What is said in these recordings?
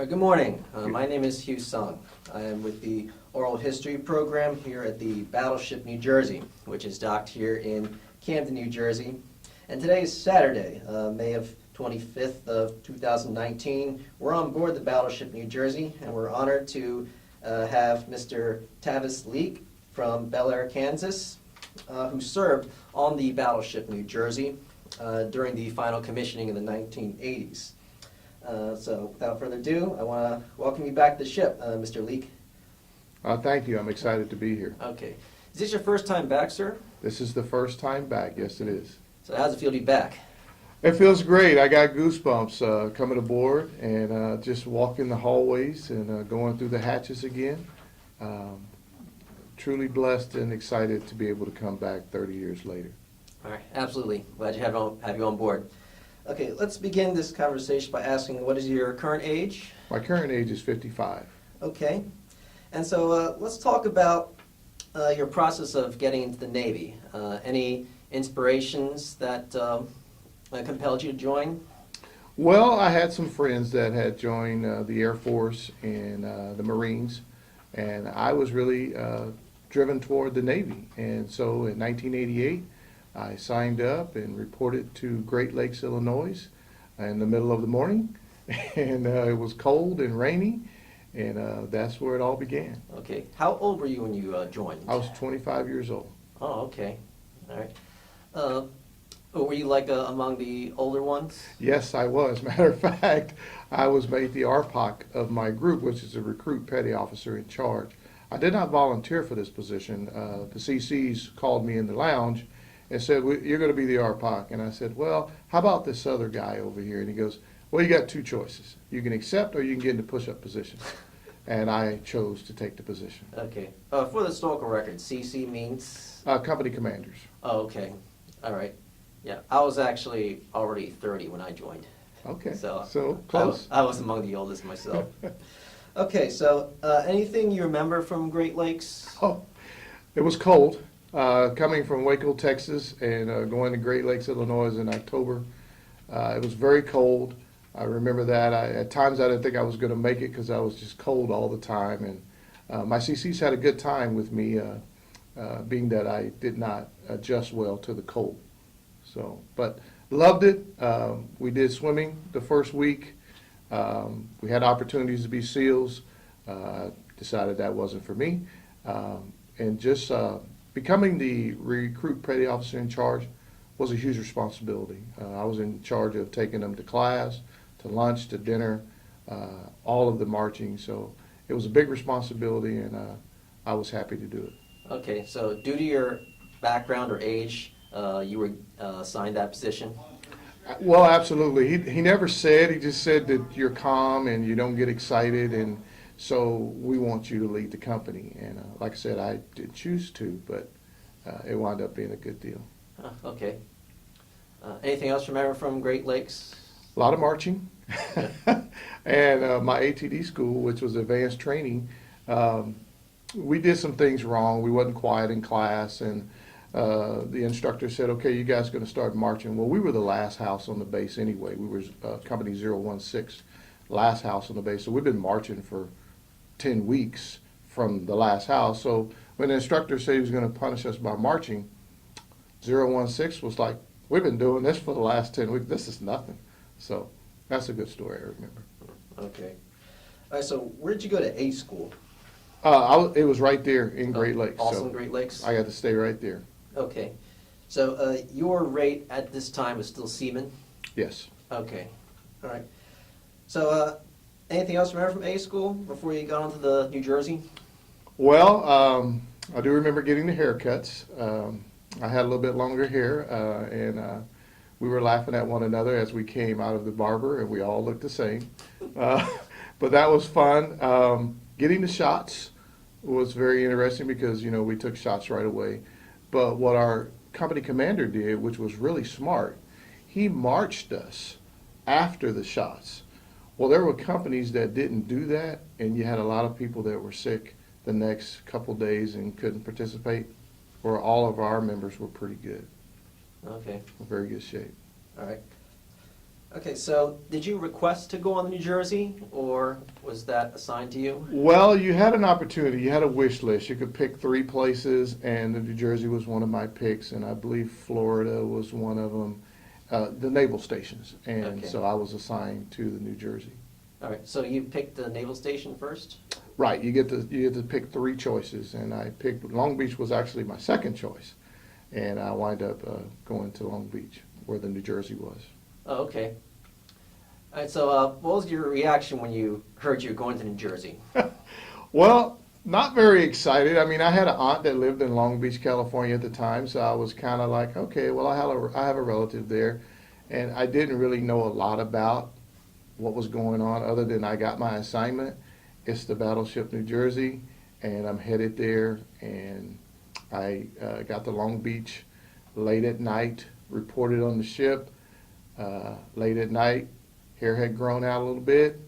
Good morning. My name is Hugh Sung. I am with the Oral History program here at the Battleship New Jersey, which is docked here in Camden, New Jersey. And today is Saturday, May of 25th of 2019. We're on board the Battleship New Jersey, and we're honored to have Mr. Tavis Leake from Bel Air, Kansas, who served on the Battleship New Jersey during the final commissioning in the 1980s. So without further ado, I want to welcome you back to the ship, Mr. Leake. Thank you. I'm excited to be here. Okay. Is this your first time back, sir? This is the first time back. Yes, it is. So how's it feel to be back? It feels great. I got goosebumps coming aboard and just walking the hallways and going through the hatches again. Truly blessed and excited to be able to come back 30 years later. All right. Absolutely. Glad to have you on board. Okay, let's begin this conversation by asking, what is your current age? My current age is 55. Okay. And so let's talk about your process of getting into the Navy. Any inspirations that compelled you to join? Well, I had some friends that had joined the Air Force and the Marines, and I was really driven toward the Navy. And so in 1988, I signed up and reported to Great Lakes, Illinois in the middle of the morning, and it was cold and rainy, and that's where it all began. Okay. How old were you when you joined? I was 25 years old. Oh, okay. All right. Were you like among the older ones? Yes, I was. Matter of fact, I was made the RPOC of my group, which is a recruit petty officer in charge. I did not volunteer for this position. The CCs called me in the lounge and said, well, you're going to be the RPOC. And I said, well, how about this other guy over here? And he goes, well, you got two choices. You can accept or you can get into push-up position. And I chose to take the position. Okay. For the historical record, CC means? Company commanders. Oh, okay. All right. Yeah, I was actually already 30 when I joined. Okay, So close. I was among the oldest myself. Okay, so anything you remember from Great Lakes? Oh, it was cold. Coming from Waco, Texas, and going to Great Lakes, Illinois in October. It was very cold. I remember that. At times I didn't think I was going to make it because I was just cold all the time. And my CCs had a good time with me, being that I did not adjust well to the cold. So, but loved it. We did swimming the first week. We had opportunities to be SEALs. Decided that wasn't for me. And just becoming the recruit petty officer in charge was a huge responsibility. I was in charge of taking them to class, to lunch, to dinner, all of the marching. So it was a big responsibility, and I was happy to do it. Okay, so due to your background or age, you were assigned that position? Well, absolutely. He never said. He just said that you're calm and you don't get excited, and so we want you to lead the company. And like I said, I did choose to, but it wound up being a good deal. Okay. Anything else you remember from Great Lakes? A lot of marching. And my ATD school, which was advanced training, we did some things wrong. We wasn't quiet in class, and the instructor said, okay, you guys are going to start marching. Well, we were the last house on the base anyway. We were Company 016, last house on the base. So we've been marching for 10 weeks from the last house. So when the instructor said he was going to punish us by marching, 016 was like, we've been doing this for the last 10 weeks. This is nothing. So that's a good story, I remember. Okay. All right, so where did you go to A school? It was right there in Great Lakes. Also so in Great Lakes? I got to stay right there. Okay. So your rate at this time was still seaman? Yes. Okay. All right. So anything else you remember from A school before you got onto the New Jersey? Well, I do remember getting the haircuts. I had a little bit longer hair, and we were laughing at one another as we came out of the barber, and we all looked the same. But that was fun. Getting the shots was very interesting because, you know, we took shots right away. But what our company commander did, which was really smart, he marched us after the shots. Well, there were companies that didn't do that, and you had a lot of people that were sick the next couple days and couldn't participate, where all of our members were pretty good. Okay. In very good shape. All right. Okay, so did you request to go on the New Jersey, or was that assigned to you? Well, you had an opportunity. You had a wish list. You could pick 3 places, and New Jersey was one of my picks, and I believe Florida was one of them, the naval stations. And Okay. so I was assigned to the New Jersey. All right, so you picked the naval station first? Right, you get to pick 3 choices, and I picked Long Beach was actually my second choice, and I wind up going to Long Beach, where the New Jersey was. Oh, okay. All right, so what was your reaction when you heard you were going to New Jersey? Well, not very excited. I mean, I had an aunt that lived in Long Beach, California at the time, so I was kind of like, okay, well, I have a relative there, and I didn't really know a lot about what was going on other than I got my assignment. It's the Battleship New Jersey, and I'm headed there, and I got to Long Beach late at night, reported on the ship. Late at night, hair had grown out a little bit.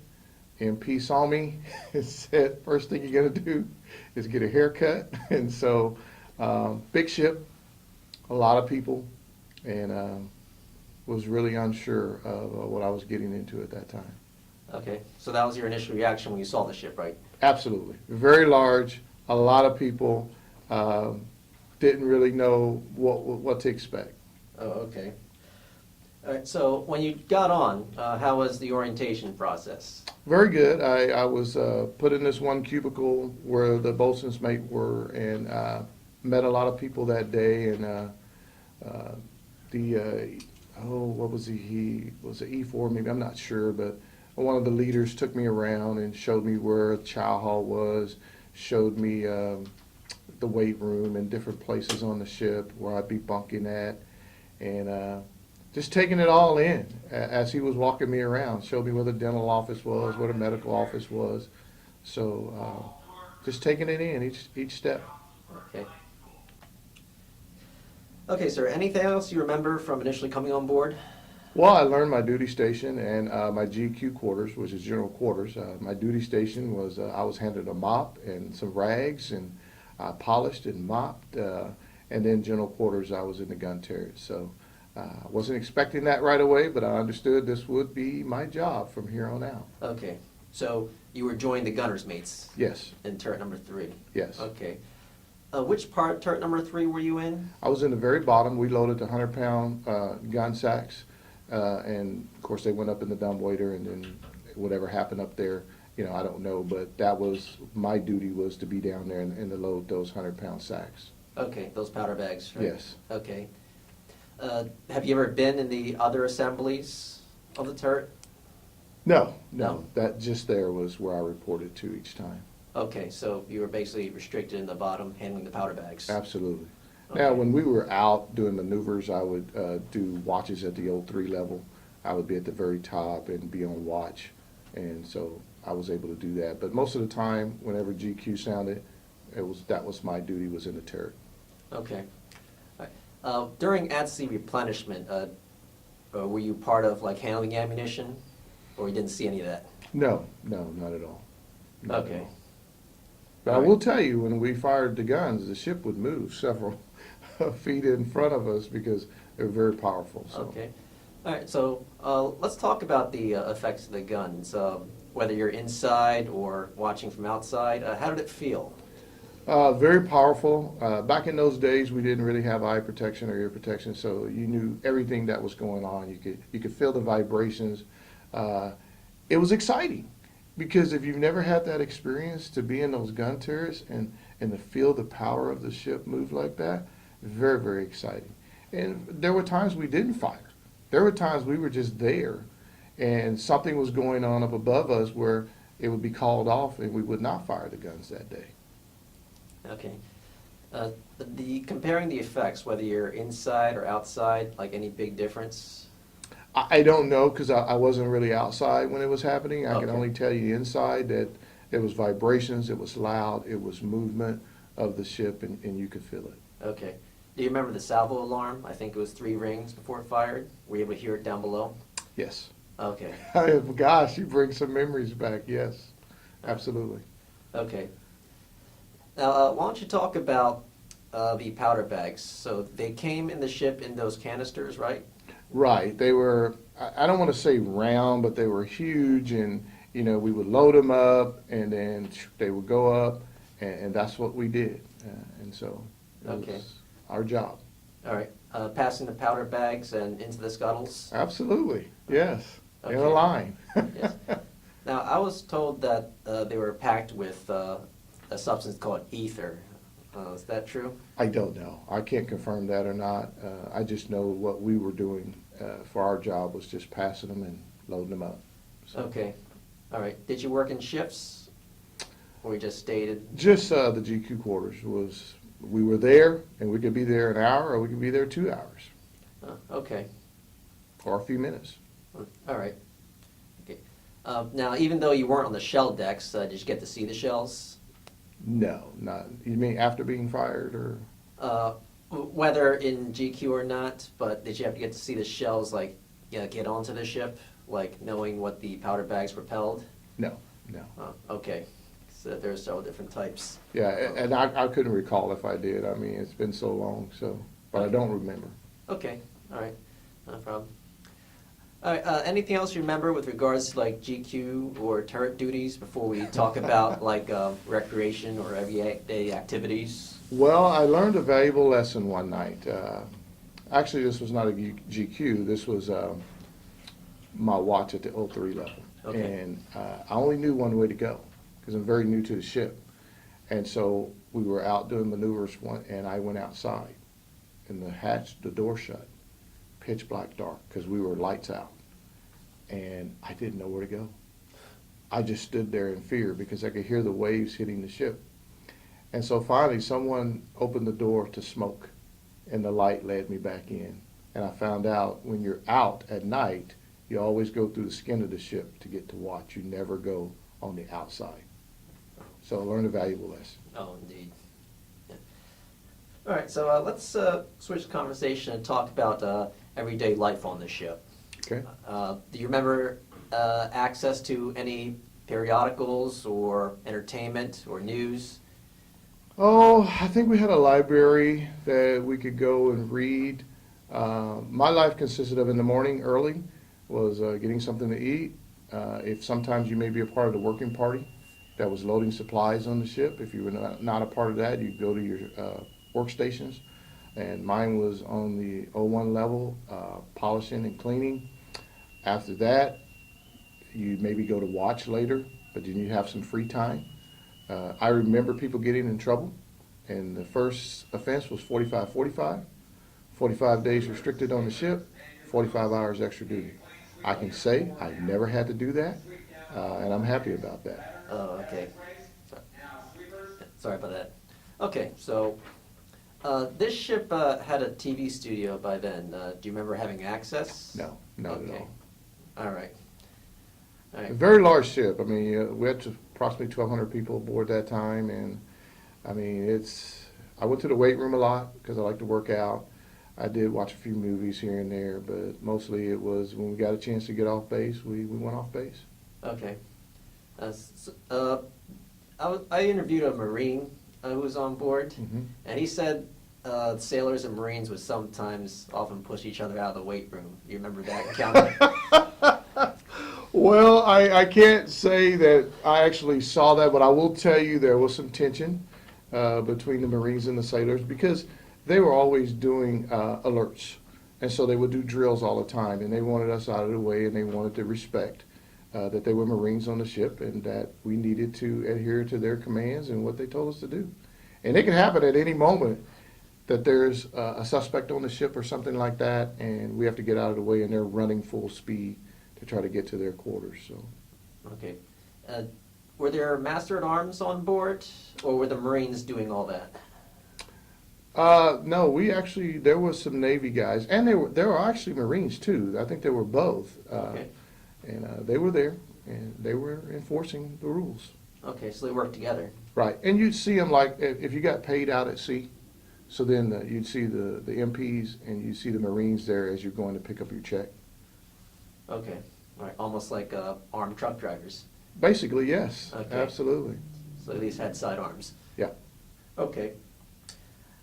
MP saw me and said, first thing you're going to do is get a haircut. And so, big ship, a lot of people, and was really unsure of what I was getting into at that time. Okay, so that was your initial reaction when you saw the ship, right? Absolutely. Very large, a lot of people, didn't really know what to expect. Oh, okay. All right, so when you got on, how was the orientation process? Very good. I was put in this one cubicle where the bosun's mate were, and met a lot of people that day. And what was he was an E4 maybe, I'm not sure, but one of the leaders took me around and showed me where the chow hall was, showed me the weight room and different places on the ship where I'd be bunking at, and just taking it all in as he was walking me around. Showed me where the dental office was, where the medical office was. So just taking it in each step. Okay. Okay, sir, anything else you remember from initially coming on board? Well, I learned my duty station and my GQ quarters, which is general quarters. My duty station was I was handed a mop and some rags, and I polished and mopped. And then general quarters, I was in the gun turret. So I wasn't expecting that right away, but I understood this would be my job from here on out. Okay, so you were joining the gunner's mates Yes, in turret number 3? yes. Okay. Which part, turret number 3, were you in? I was in the very bottom. We loaded the 100-pound gun sacks, and of course they went up in the dumbwaiter, and then whatever happened up there, I don't know. But that was my duty, was to be down there and to load those 100-pound sacks. Okay, those powder bags, right? Yes. Okay. Have you ever been in the other assemblies of the turret? No. No. That just there was where I reported to each time. Okay, so you were basically restricted in the bottom, handling the powder bags. Absolutely. Okay. Now, when we were out doing maneuvers, I would do watches at the 03 level. I would be at the very top and be on watch, and so I was able to do that. But most of the time, whenever GQ sounded, that was my duty, was in the turret. Okay. All right. During at-sea replenishment, were you part of handling ammunition, or you didn't see any of that? No, not at all. Not at Okay. all. But All I right. will tell you, when we fired the guns, the ship would move several feet in front of us because they were very powerful. So. Okay. All right, so let's talk about the effects of the guns. Whether you're inside or watching from outside, how did it feel? Very powerful. Back in those days, we didn't really have eye protection or ear protection, so you knew everything that was going on. You could feel the vibrations. It was exciting, because if you've never had that experience to be in those gun turrets and to feel the power of the ship move like that, very, very exciting. And there were times we didn't fire. There were times we were just there, and something was going on up above us where it would be called off and we would not fire the guns that day. Okay. Comparing the effects, whether you're inside or outside, any big difference? I don't know, because I wasn't really outside when it was happening. I can Okay. only tell you inside that it was vibrations, it was loud, it was movement of the ship, and you could feel it. Okay. Do you remember the salvo alarm? I think it was 3 rings before it fired. Were you able to hear it down below? Yes. Okay. Gosh, you bring some memories back. Yes, absolutely. Okay. Now, why don't you talk about the powder bags? So they came in the ship in those canisters, right? Right. They were I don't want to say round, but they were huge, and we would load them up, and then they would go up, and that's what we did, and so it Okay. was our job. All right. Passing the powder bags and into the scuttles? Absolutely, yes, in a Okay. line. Yes. Now, I was told that they were packed with a substance called ether. Is that true? I don't know. I can't confirm that or not. I just know what we were doing for our job was just passing them and loading them up. So. Okay. All right. Did you work in shifts? Or you just stayed? Just the GQ quarters was, we were there, and we could be there an hour, or we could be there 2 hours, Okay. or a few minutes. All right. Okay. Now, even though you weren't on the shell decks, did you get to see the shells? No, not. You mean after being fired, or? Whether in GQ or not, but did you have to get to see the shells, like, get onto the ship, like knowing what the powder bags propelled? No, no. Okay. So there are several different types. Yeah, and I couldn't recall if I did. I mean, it's been so long, so, but I don't remember. Okay. All right. No problem. All right. Anything else you remember with regards to like GQ or turret duties before we talk about like recreation or everyday activities? Well, I learned a valuable lesson one night. Actually, this was not a GQ. This was my watch at the 03 level. Okay. And I only knew one way to go because I'm very new to the ship. And so we were out doing maneuvers, and I went outside, and the door shut, pitch black dark, because we were lights out. And I didn't know where to go. I just stood there in fear because I could hear the waves hitting the ship. And so finally someone opened the door to smoke, and the light led me back in. And I found out when you're out at night, you always go through the skin of the ship to get to watch. You never go on the outside. So I learned a valuable lesson. Oh, indeed. Yeah. All right. So let's switch the conversation and talk about everyday life on the ship. Okay. Do you remember access to any periodicals or entertainment or news? Oh, I think we had a library that we could go and read. My life consisted of in the morning early was getting something to eat. If sometimes you may be a part of the working party that was loading supplies on the ship. If you were not a part of that, you'd go to your workstations. And mine was on the 01 level, polishing and cleaning. After that, you'd maybe go to watch later, but then you'd have some free time. I remember people getting in trouble, and the first offense was 45-45, 45 days restricted on the ship, 45 hours extra duty. I can say I never had to do that, and I'm happy about that. Oh, okay. Sorry about that. Okay, so this ship had a TV studio by then. Do you remember having access? No, not at Okay. all. All right. All A right. very large ship. I mean, we had approximately 1,200 people aboard that time, and I mean, I went to the weight room a lot because I like to work out. I did watch a few movies here and there, but mostly it was when we got a chance to get off base, we went off base. Okay. I interviewed a Marine who was on board, Mhm. and he said sailors and Marines would sometimes often push each other out of the weight room. You remember that encounter? Well, I can't say that I actually saw that, but I will tell you there was some tension between the Marines and the sailors because they were always doing alerts. And so they would do drills all the time, and they wanted us out of the way, and they wanted to respect that they were Marines on the ship and that we needed to adhere to their commands and what they told us to do. And it can happen at any moment that there's a suspect on the ship or something like that, and we have to get out of the way, and they're running full speed to try to get to their quarters. So, Okay. Were there master-at-arms on board, or were the Marines doing all that? no, there was some Navy guys, and there were actually Marines too. I think they were both, Okay. and they were there, and they were enforcing the rules. Okay, so they worked together. Right, and you'd see them like if you got paid out at sea. So then you'd see the MPs and you'd see the Marines there as you're going to pick up your check. Okay. All right. Almost like armed truck drivers. Basically, yes, Okay. absolutely. So these had sidearms. Yeah. Okay.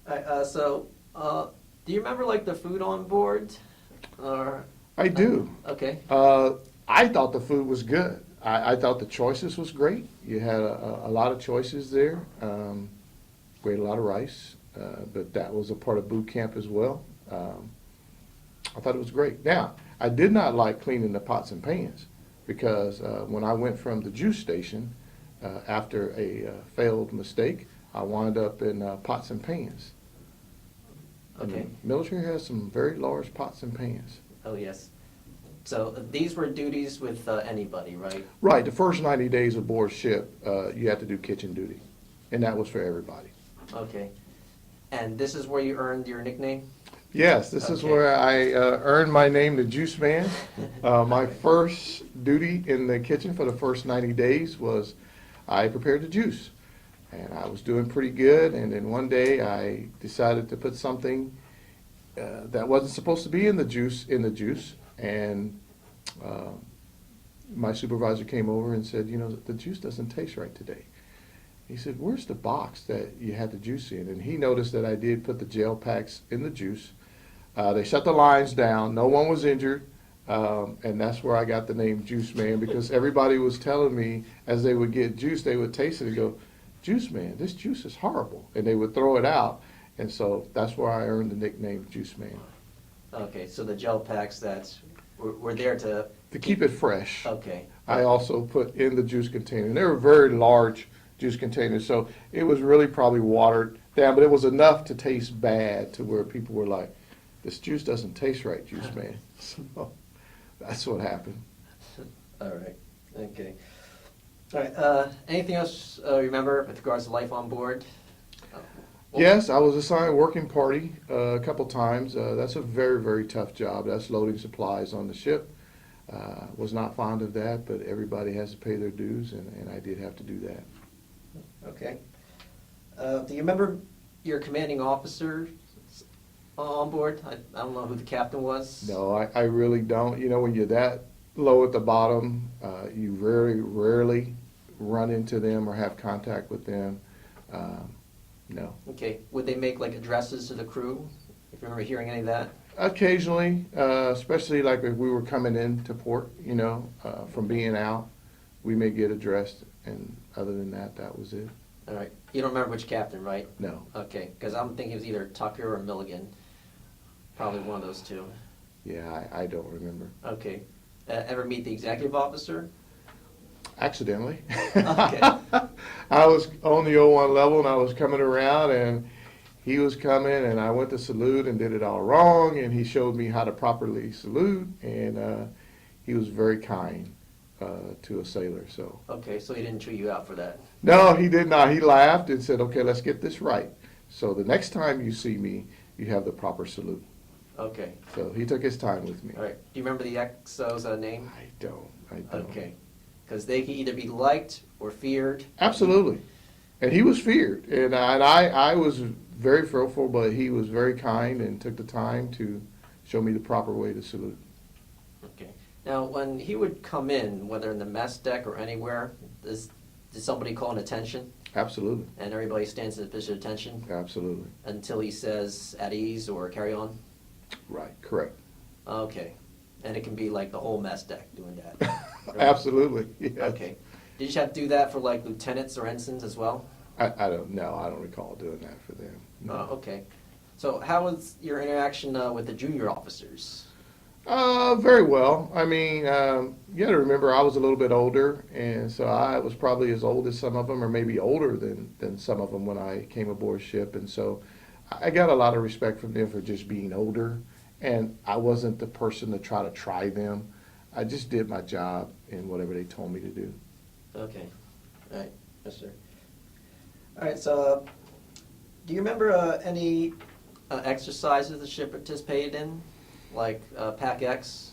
All right, so do you remember like the food on board? Or I do. Okay. I thought the food was good. I thought the choices was great. You had a lot of choices there. We ate a lot of rice, but that was a part of boot camp as well. I thought it was great. Now, I did not like cleaning the pots and pans because when I went from the juice station after a failed mistake, I wound up in pots and pans. And Okay. the military has some very large pots and pans. Oh, yes. So these were duties with anybody, right? Right, the first 90 days aboard ship, you had to do kitchen duty, and that was for everybody. Okay. And this is where you earned your nickname? Yes, this is Okay. where I earned my name, the Juice Man. My first duty in the kitchen for the first 90 days was I prepared the juice. And I was doing pretty good, and then one day I decided to put something that wasn't supposed to be in the juice, and my supervisor came over and said, you know, the juice doesn't taste right today. He said, where's the box that you had the juice in? And he noticed that I did put the gel packs in the juice. They shut the lines down. No one was injured. And that's where I got the name Juice Man, because everybody was telling me as they would get juice, they would taste it and go, Juice Man, this juice is horrible. And they would throw it out. And so that's where I earned the nickname Juice Man. Okay, so the gel packs were there to keep it fresh. Okay. I also put in the juice container. And they were very large juice containers, so it was really probably watered down, but it was enough to taste bad to where people were like, this juice doesn't taste right, Juice Man. So that's what happened. All right. Okay. All right. Anything else remember with regards to life on board? Yes, I was assigned working party a couple times. That's a very, very tough job. That's loading supplies on the ship. Was not fond of that, but everybody has to pay their dues, and I did have to do that. Okay. Do you remember your commanding officer on board? I don't know who the captain was. No, I really don't. You know, when you're that low at the bottom, you very rarely run into them or have contact with them. No. Okay. Would they make like addresses to the crew? If you remember hearing any of that? Occasionally, especially like if we were coming into port, you know, from being out, we may get addressed, and other than that, that was it. All right. You don't remember which captain, right? No. Okay. Because I'm thinking it was either Tucker or Milligan. Probably one of those two. Yeah, I don't remember. Okay. Ever meet the executive officer? Accidentally. Okay. I was on the 01 level, and I was coming around, and he was coming, and I went to salute and did it all wrong, and he showed me how to properly salute, and he was very kind to a sailor. So Okay, so he didn't chew you out for that. no, he did not. He laughed and said, okay, let's get this right. So the next time you see me, you have the proper salute. Okay. So he took his time with me. All right. Do you remember the XO's name? I don't. Okay. Because they can either be liked or feared. Absolutely. And he was feared. And I was very fearful, but he was very kind and took the time to show me the proper way to salute. Okay. Now, when he would come in, whether in the mess deck or anywhere, did somebody call an attention? Absolutely. And everybody stands in a position of attention Absolutely. until he says at ease or carry on? Right. Correct. Okay. And it can be like the whole mess deck doing that. Absolutely. Yes. Okay. Did you have to do that for like lieutenants or ensigns as well? I don't know. I don't recall doing that for them. No. Okay. So how was your interaction with the junior officers? Very well. I mean, you got to remember I was a little bit older, and so I was probably as old as some of them, or maybe older than some of them when I came aboard ship. And so I got a lot of respect from them for just being older, and I wasn't the person to try them. I just did my job in whatever they told me to do. Okay. All right. Yes, sir. All right. So, do you remember any exercises the ship participated in, like Pac X?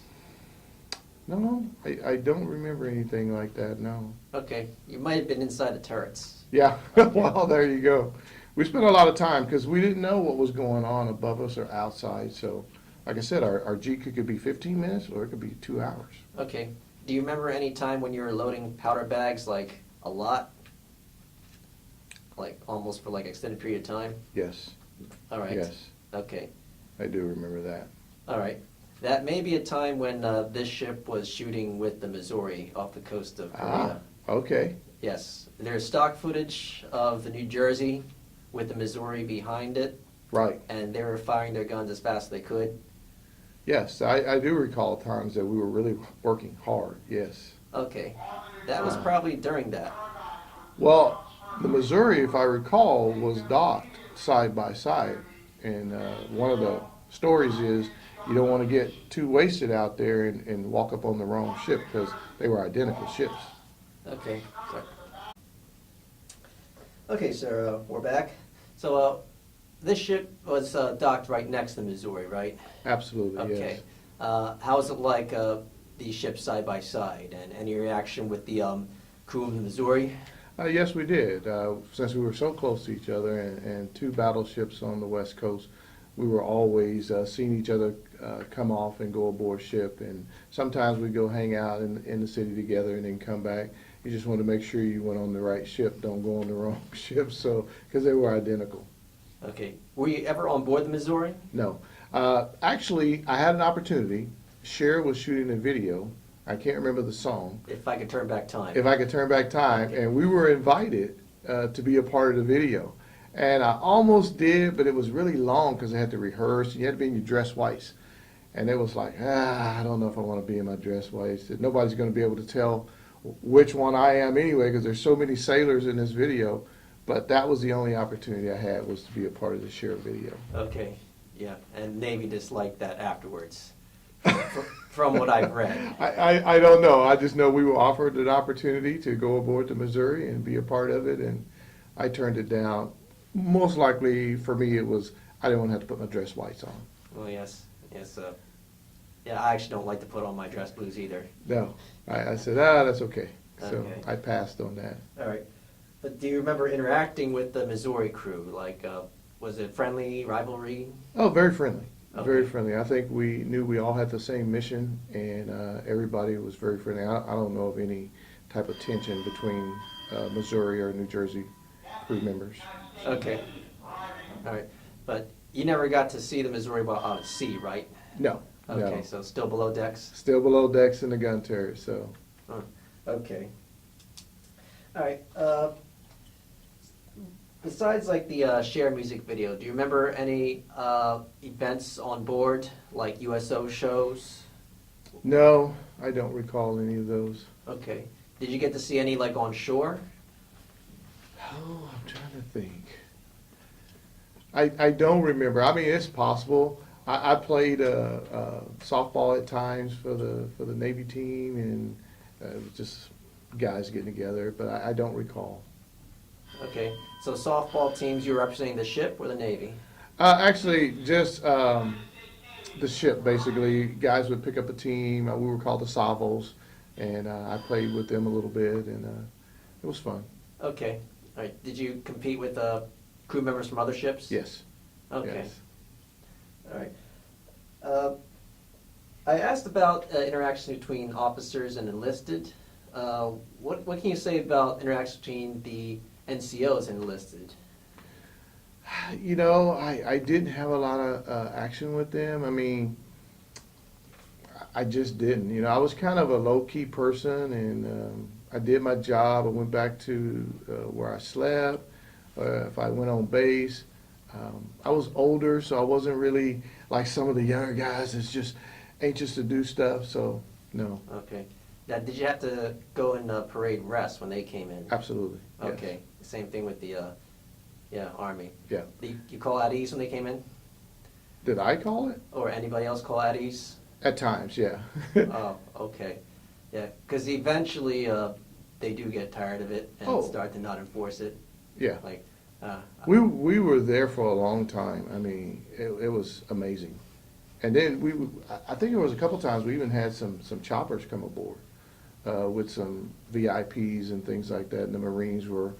No, I don't remember anything like that, no. Okay. You might have been inside the turrets. Yeah, Okay. well, there you go. We spent a lot of time because we didn't know what was going on above us or outside. So, like I said, our G could be 15 minutes or it could be 2 hours. Okay. Do you remember any time when you were loading powder bags, like a lot? Like almost for like extended period of time? Yes, All right. yes, Okay. I do remember that. All right. That may be a time when this ship was shooting with the Missouri off the coast of Korea. Okay. Yes, there's stock footage of the New Jersey with the Missouri behind it, Right. and they were firing their guns as fast as they could. Yes, I do recall times that we were really working hard, yes. Okay, that was probably during that. Well, the Missouri, if I recall, was docked side by side. And one of the stories is you don't want to get too wasted out there and walk up on the wrong ship because they were identical ships. Okay, sorry. Okay, so we're back. So this ship was docked right next to Missouri, right? Absolutely, Okay. yes. How was it like these ships side by side, and any reaction with the crew of the Missouri? Yes, we did. Since we were so close to each other and two battleships on the West Coast, we were always seeing each other come off and go aboard ship. And sometimes we go hang out in the city together and then come back. You just want to make sure you went on the right ship, don't go on the wrong ship, so because they were identical. Okay. Were you ever on board the Missouri? No. Actually, I had an opportunity. Cher was shooting a video. I can't remember the song. If I could turn back time. If I could turn back time, Okay. and we were invited to be a part of the video. And I almost did, but it was really long because I had to rehearse, and you had to be in your dress whites. And it was like, I don't know if I want to be in my dress whites. Nobody's going to be able to tell which one I am anyway because there's so many sailors in this video. But that was the only opportunity I had, was to be a part of the Cher video. Okay, yeah, and Navy disliked that afterwards, from what I've read. I don't know. I just know we were offered an opportunity to go aboard the Missouri and be a part of it, and I turned it down. Most likely for me it was I didn't want to have to put my dress whites on. Well, yes, yeah, I actually don't like to put on my dress blues either. No. I said, that's okay. So Okay. I passed on that. All right, but do you remember interacting with the Missouri crew? Like, was it friendly, rivalry? Oh, very friendly. Okay. Very friendly. I think we knew we all had the same mission, and everybody was very friendly. I don't know of any type of tension between Missouri or New Jersey crew members. Okay, all right, but you never got to see the Missouri while out at sea, right? No. Okay, No. so still below decks? Still below decks in the gun turret, so. Okay. All right. Besides, like the Cher music video, do you remember any events on board, like USO shows? No, I don't recall any of those. Okay. Did you get to see any, like, on shore? Oh, I'm trying to think. I don't remember. I mean, it's possible. I played softball at times for the Navy team, and it was just guys getting together, but I don't recall. Okay. So softball teams, you were representing the ship or the Navy? Actually, just the ship, basically. Guys would pick up a team. We were called the Savos, and I played with them a little bit, and it was fun. Okay. All right. Did you compete with crew members from other ships? Yes. Okay. Yes. All right. I asked about interactions between officers and enlisted. What can you say about interactions between the NCOs and enlisted? You know, I didn't have a lot of action with them. I mean, I just didn't. You know, I was kind of a low-key person, and I did my job. I went back to where I slept. If I went on base, I was older, so I wasn't really like some of the younger guys that's just anxious to do stuff. So, no. Okay. Now, did you have to go in parade rest when they came in? Absolutely. Yes. Okay. Same thing with the Army. Yeah. You call at ease when they came in? Did I call it? Or anybody else call at ease? At times, yeah. Oh, okay. Yeah, because eventually they do get tired of it and start to not enforce it. Yeah. Like, We were there for a long time. I mean, it was amazing. And then I think there was a couple times we even had some choppers come aboard with some VIPs and things like that, and the Marines were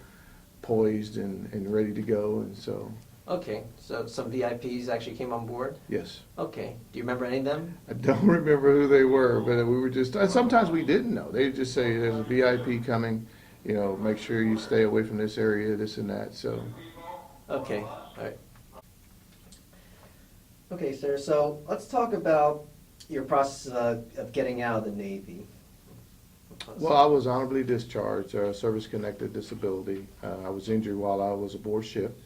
poised and ready to go, and so. Okay, so some VIPs actually came on board? Yes. Okay. Do you remember any of them? I don't remember who they were, but we were just, and sometimes we didn't know. They'd just say, there's a VIP coming, you know, make sure you stay away from this area, this and that, so. Okay, all right. Okay, sir, so let's talk about your process of getting out of the Navy? Well, I was honorably discharged, service-connected disability. I was injured while I was aboard ship.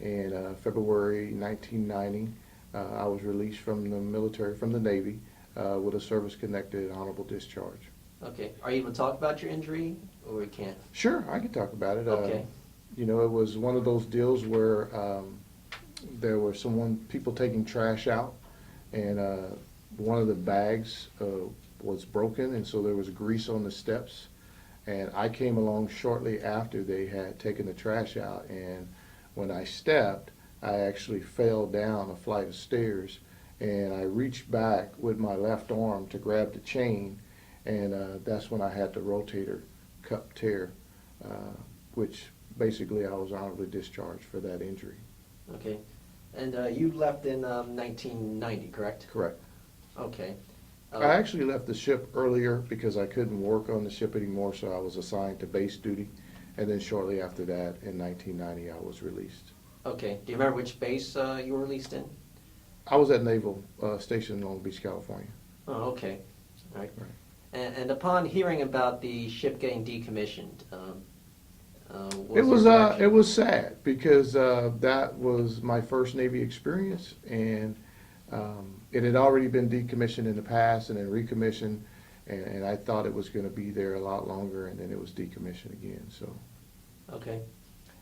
In February 1990, I was released from the military, from the Navy, with a service-connected honorable discharge. Okay. Are you able to talk about your injury, or you can't? Sure, I can talk about it. Okay. You know, it was one of those deals where there were people taking trash out, and one of the bags was broken, and so there was grease on the steps. And I came along shortly after they had taken the trash out, and when I stepped, I actually fell down a flight of stairs, and I reached back with my left arm to grab the chain, and that's when I had the rotator cuff tear, which basically I was honorably discharged for that injury. Okay. And you left in 1990, correct? Correct. Okay. I actually left the ship earlier because I couldn't work on the ship anymore, so I was assigned to base duty. And then shortly after that, in 1990, I was released. Okay. Do you remember which base you were released in? I was at Naval Station in Long Beach, California. Oh, okay. All right. Right. And upon hearing about the ship getting decommissioned, It your reaction? was sad because that was my first Navy experience, and it had already been decommissioned in the past and then recommissioned, and I thought it was going to be there a lot longer, and then it was decommissioned again. So Okay.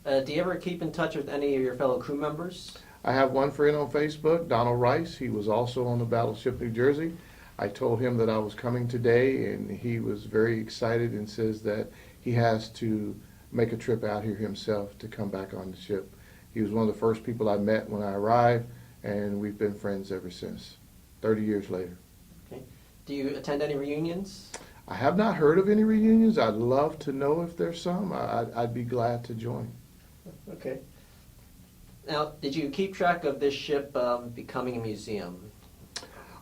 Do you ever keep in touch with any of your fellow crew members? I have one friend on Facebook, Donald Rice. He was also on the Battleship New Jersey. I told him that I was coming today, and he was very excited and says that he has to make a trip out here himself to come back on the ship. He was one of the first people I met when I arrived, and we've been friends ever since, 30 years later. Okay. Do you attend any reunions? I have not heard of any reunions. I'd love to know if there's some. I'd be glad to join. Okay. Now, did you keep track of this ship becoming a museum?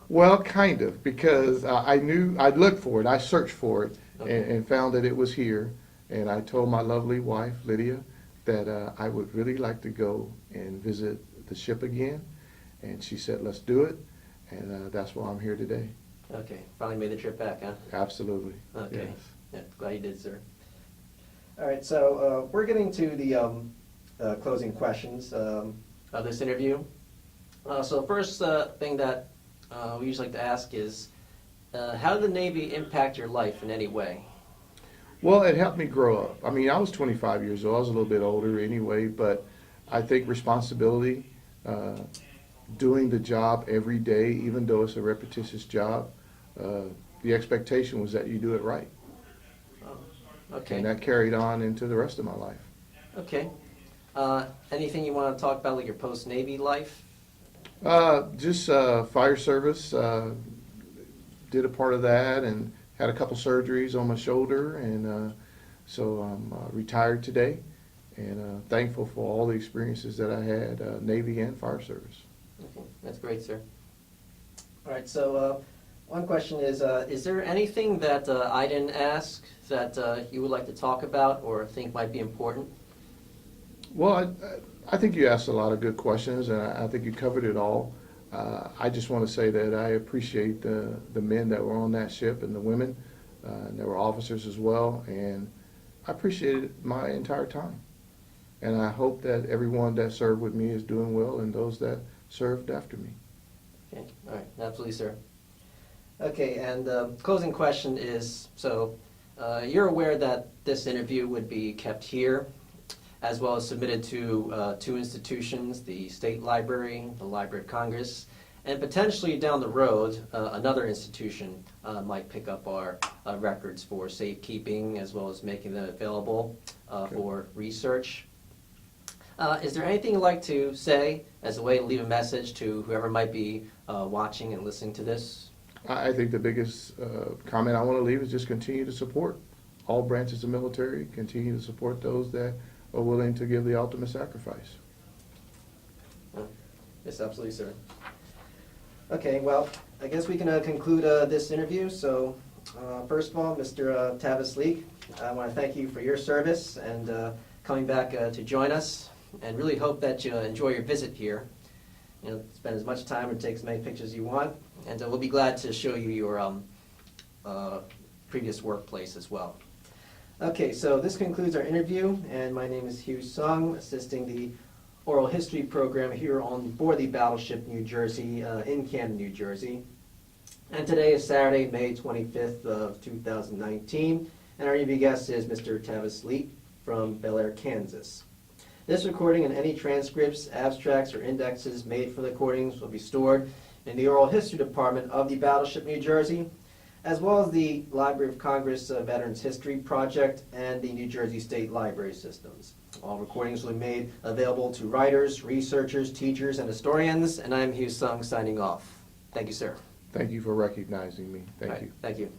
Well, kind of, because I knew I'd looked for it. I searched for it and found that it was here. And I told my lovely wife, Lydia, that I would really like to go and visit the ship again. And she said, let's do it. And that's why I'm here today. Okay. Finally made the trip back, huh? Absolutely. Okay. Yes. Yeah, glad you did, sir. All right, so we're getting to the closing questions of this interview. So first thing that we usually like to ask is, how did the Navy impact your life in any way? Well, it helped me grow up. I mean, I was 25 years old. I was a little bit older anyway, but I think responsibility, doing the job every day, even though it's a repetitious job, the expectation was that you do it right. Okay. And that carried on into the rest of my life. Okay. Anything you want to talk about, like your post-Navy life? Just fire service, did a part of that and had a couple surgeries on my shoulder, and so I'm retired today, and thankful for all the experiences that I had, Navy and fire service. Okay, that's great, sir. All right, so one question is there anything that I didn't ask that you would like to talk about or think might be important? Well, I think you asked a lot of good questions, and I think you covered it all. I just want to say that I appreciate the men that were on that ship and the women, and there were officers as well, and I appreciated my entire time. And I hope that everyone that served with me is doing well, and those that served after me. Okay, all right, absolutely, sir. Okay, and closing question is, so you're aware that this interview would be kept here, as well as submitted to two institutions, the State Library, the Library of Congress, and potentially down the road, another institution might pick up our records for safekeeping, as well as making them available for research. Is there anything you'd like to say as a way to leave a message to whoever might be watching and listening to this? I think the biggest comment I want to leave is just continue to support all branches of military, continue to support those that are willing to give the ultimate sacrifice. Yes, absolutely, sir. Okay, well, I guess we can conclude this interview. So, first of all, Mr. Tavis Leake, I want to thank you for your service and coming back to join us, and really hope that you enjoy your visit here. spend as much time and take as many pictures as you want, and we'll be glad to show you your previous workplace as well. Okay, so this concludes our interview, and my name is Hugh Sung, assisting the oral history program here on board the Battleship New Jersey in Camden, New Jersey. And today is Saturday, May 25th of 2019, and our interview guest is Mr. Tavis Leake from Bel Air, Kansas. This recording and any transcripts, abstracts, or indexes made for the recordings will be stored in the Oral History Department of the Battleship New Jersey, as well as the Library of Congress Veterans History Project and the New Jersey State Library Systems. All recordings will be made available to writers, researchers, teachers, and historians, and I'm Hugh Sung signing off. Thank you, sir. Thank you for recognizing me. Thank All right, you. Thank you.